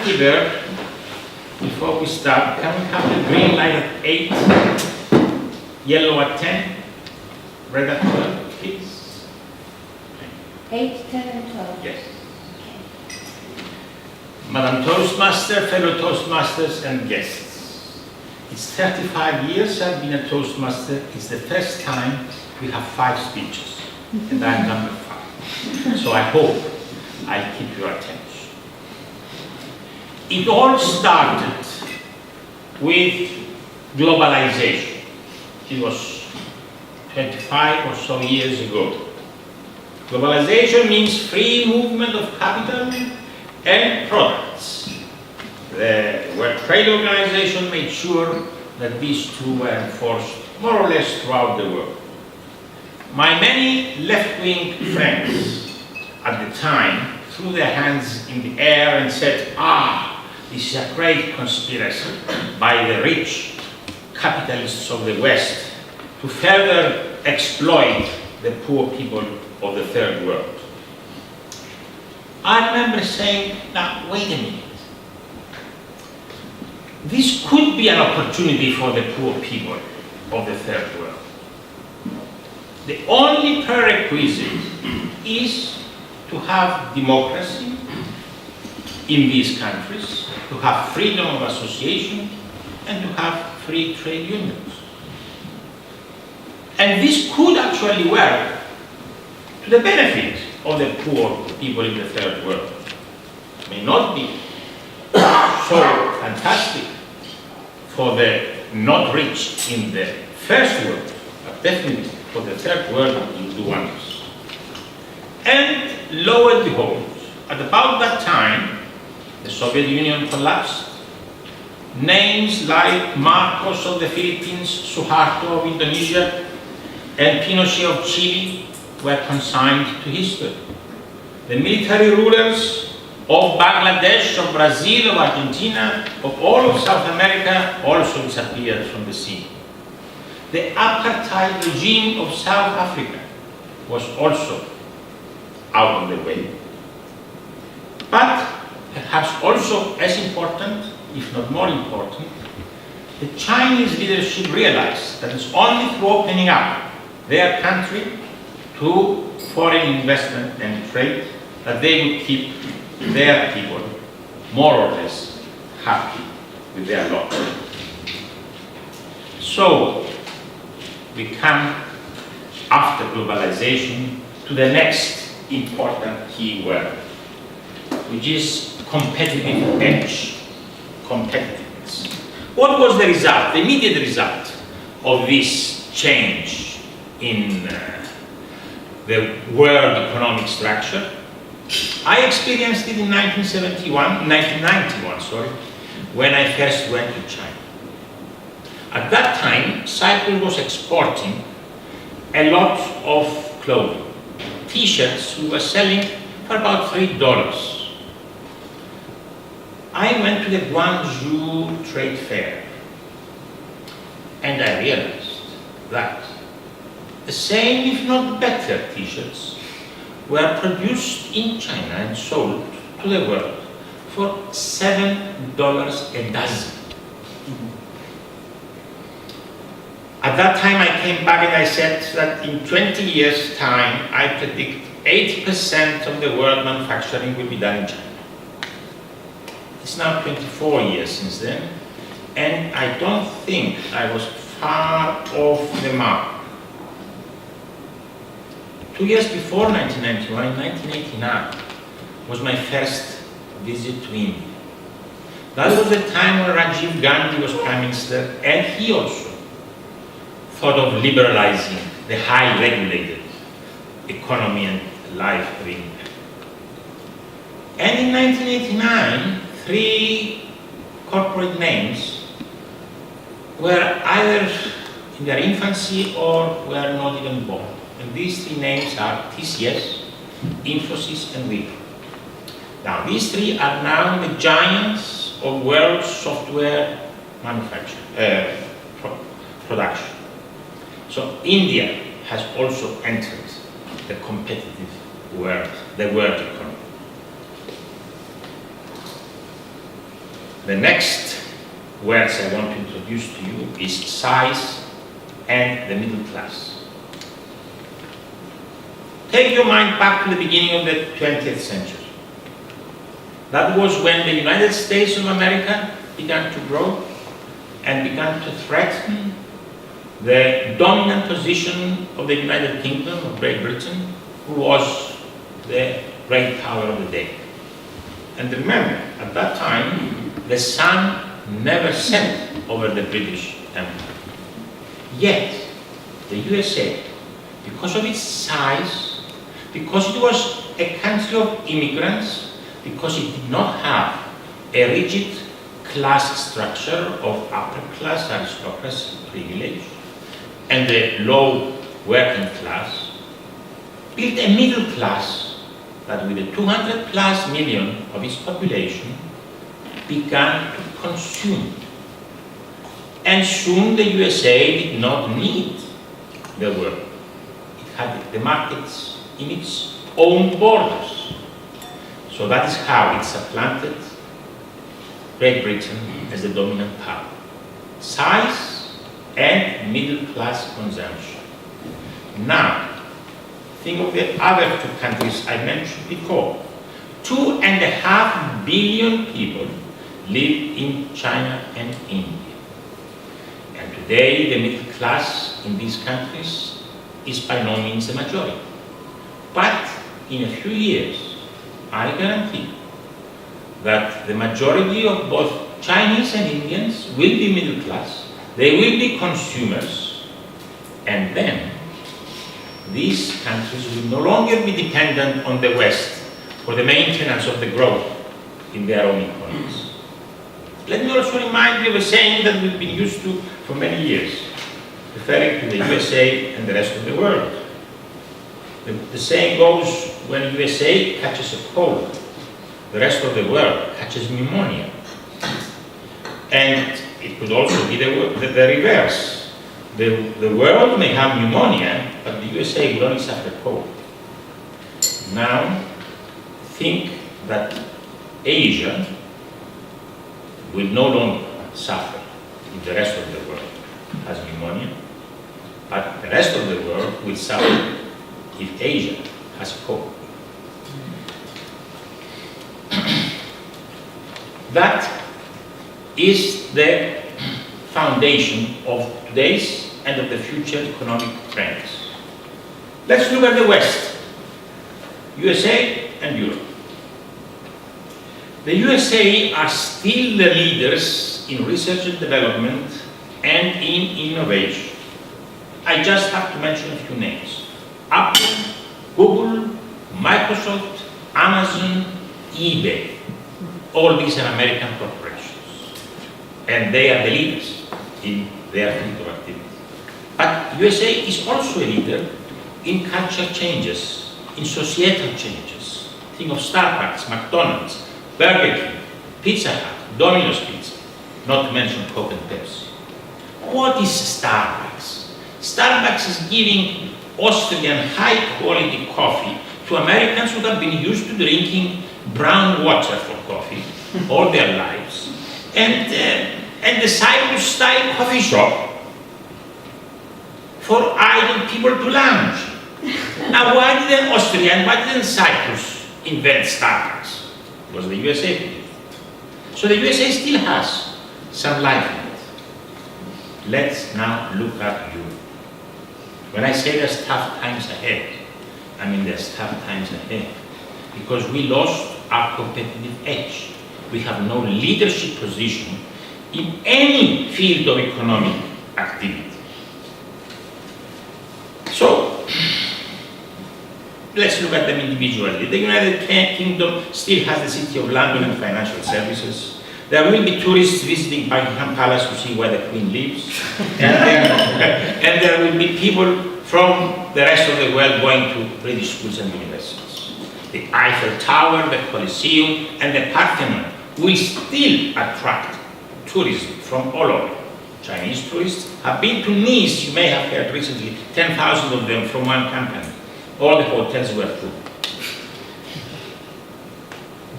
Yankee Bird, before we start, can we have the green light at 8, yellow at 10, red at 12, please? 8, 10, and 12. Yes. Okay. Madam Toastmaster, fellow Toastmasters, and guests. It's 35 years I've been a Toastmaster. It's the first time we have 5 speeches, and I'm number 5. So I hope I'll keep your attention. It all started with globalization. It was 25 or so years ago. Globalization means free movement of capital and products. The World Trade Organization made sure that these two were enforced more or less throughout the world. My many left-wing friends at the time threw their hands in the air and said, this is a great conspiracy by the rich capitalists of the West to further exploit the poor people of the third world. I remember saying, now wait a minute. This could be an opportunity for the poor people of the third world. The only prerequisite is to have democracy in these countries, to have freedom of association, and to have free trade unions. And this could actually work to the benefit of the poor people in the third world. It may not be so fantastic for the not rich in the first world, but definitely for the third world it will do wonders. And lo and behold, at about that time, the Soviet Union collapsed. Names like Marcos of the Philippines, Suharto of Indonesia, and Pinochet of Chile were consigned to history. The military rulers of Bangladesh, of Brazil, of Argentina, of all of South America also disappeared from the scene. The apartheid regime of South Africa was also out of the way. But perhaps also as important, if not more important, the Chinese leadership realized that it's only through opening up their country to foreign investment and trade that they would keep their people more or less happy with their lot. So we come, after globalization, to the next important key word, which is competitive edge, competitiveness. What was the result, the immediate result of this change in the world economic structure? I experienced it in 1991, when I first went to China. At that time, Cyprus was exporting a lot of clothing. T-shirts we were selling for about $3. I went to the Guangzhou trade fair and I realized that the same, if not better, T-shirts were produced in China and sold to the world for $7 a dozen. At that time I came back and I said that in 20 years' time I predict 80% of the world manufacturing will be done in China. It's now 24 years since then, and I don't think I was far off the mark. 2 years before 1991, in 1989, was my first visit to India. That was the time when Rajiv Gandhi was Prime Minister, and he also thought of liberalizing the highly regulated economy and life of India. And in 1989, 3 corporate names were either in their infancy or were not even born. And these 3 names are TCS, Infosys, and Wipro. Now, these 3 are now the giants of world software manufacturing, production. So India has also entered the competitive world, the world economy. The next words I want to introduce to you is size and the middle class. Take your mind back to the beginning of the 20th century. That was when the United States of America began to grow and began to threaten the dominant position of the United Kingdom of Great Britain, who was the great power of the day. And remember, at that time, the sun never set over the British Empire. Yet, the USA, because of its size, because it was a country of immigrants, because it did not have a rigid class structure of upper class aristocracy, privilege, and the low working class, built a middle class that with the 200 plus million of its population began to consume. And soon the USA did not need the world. It had the markets in its own borders. So that is how it supplanted Great Britain as the dominant power. Size and middle class consumption. Now, think of the other two countries I mentioned before. 2.5 billion people live in China and India. And today, the middle class in these countries is by no means the majority. But in a few years, I guarantee that the majority of both Chinese and Indians will be middle class, they will be consumers, and then these countries will no longer be dependent on the West for the maintenance of the growth in their own economies. Let me also remind you of a saying that we've been used to for many years, referring to the USA and the rest of the world. The saying goes, when USA catches a cold, the rest of the world catches pneumonia. And it could also be the reverse. The world may have pneumonia, but the USA will only suffer cold. Now, think that Asia will no longer suffer if the rest of the world has pneumonia, but the rest of the world will suffer if Asia has a cold. That is the foundation of today's and of the future economic trends. Let's look at the West, USA and Europe. The USA are still the leaders in research and development and in innovation. I just have to mention a few names. Apple, Google, Microsoft, Amazon, eBay. All these are American corporations. And they are the leaders in their field of activity. But USA is also a leader in culture changes, in societal changes. Think of Starbucks, McDonald's, Burger King, Pizza Hut, Domino's Pizza, not to mention Coke and Pepsi. What is Starbucks? Starbucks is giving Austrian high-quality coffee to Americans who have been used to drinking brown water for coffee all their lives, and the Cyprus-style coffee shop for idle people to lounge. Now, why didn't Austria and why didn't Cyprus invent Starbucks? It was the USA who did. So the USA still has some life in it. Let's now look at Europe. When I say there's tough times ahead, I mean there's tough times ahead because we lost our competitive edge. We have no leadership position in any field of economic activity. So, let's look at them individually. The United Kingdom still has the City of London and financial services. There will be tourists visiting Buckingham Palace to see where the Queen lives. And there will be people from the rest of the world going to British schools and universities. The Eiffel Tower, the Colosseum, and the Parthenon will still attract tourism from all over. Chinese tourists have been to Nice, you may have heard recently, 10,000 of them from one company. All the hotels were full.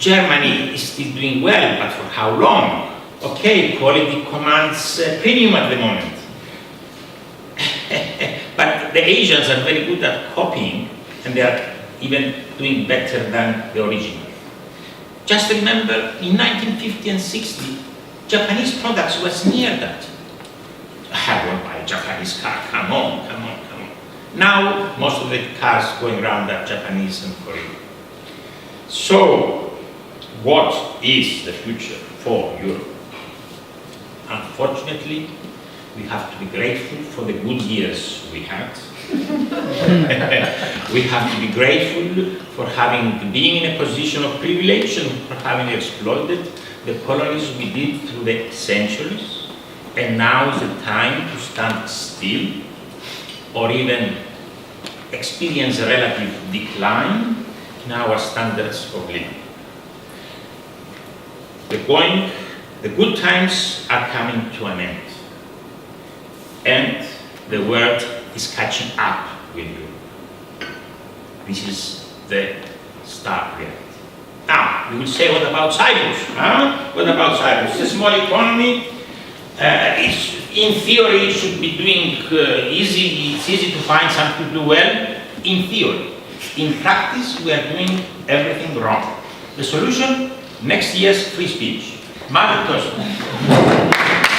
Germany is still doing well, but for how long? Okay, quality commands premium at the moment. But the Asians are very good at copying, and they are even doing better than the original. Just remember, in 1950 and 60, Japanese products was near that. I won't buy a Japanese car, come on. Now, most of the cars going around are Japanese and Korean. So, what is the future for Europe? Unfortunately, we have to be grateful for the good years we had. We have to be grateful for being in a position of privilege and for having exploited the colonies we did through the centuries. And now is the time to stand still or even experience a relative decline in our standards of living. The good times are coming to an end. And the world is catching up with you. This is the stark reality. Now, you will say, what about Cyprus? What about Cyprus? It's a small economy. In theory, it should be doing easy. It's easy to find something to do well. In theory. In practice, we are doing everything wrong. The solution? Next year's free speech. Mother Toastmasters.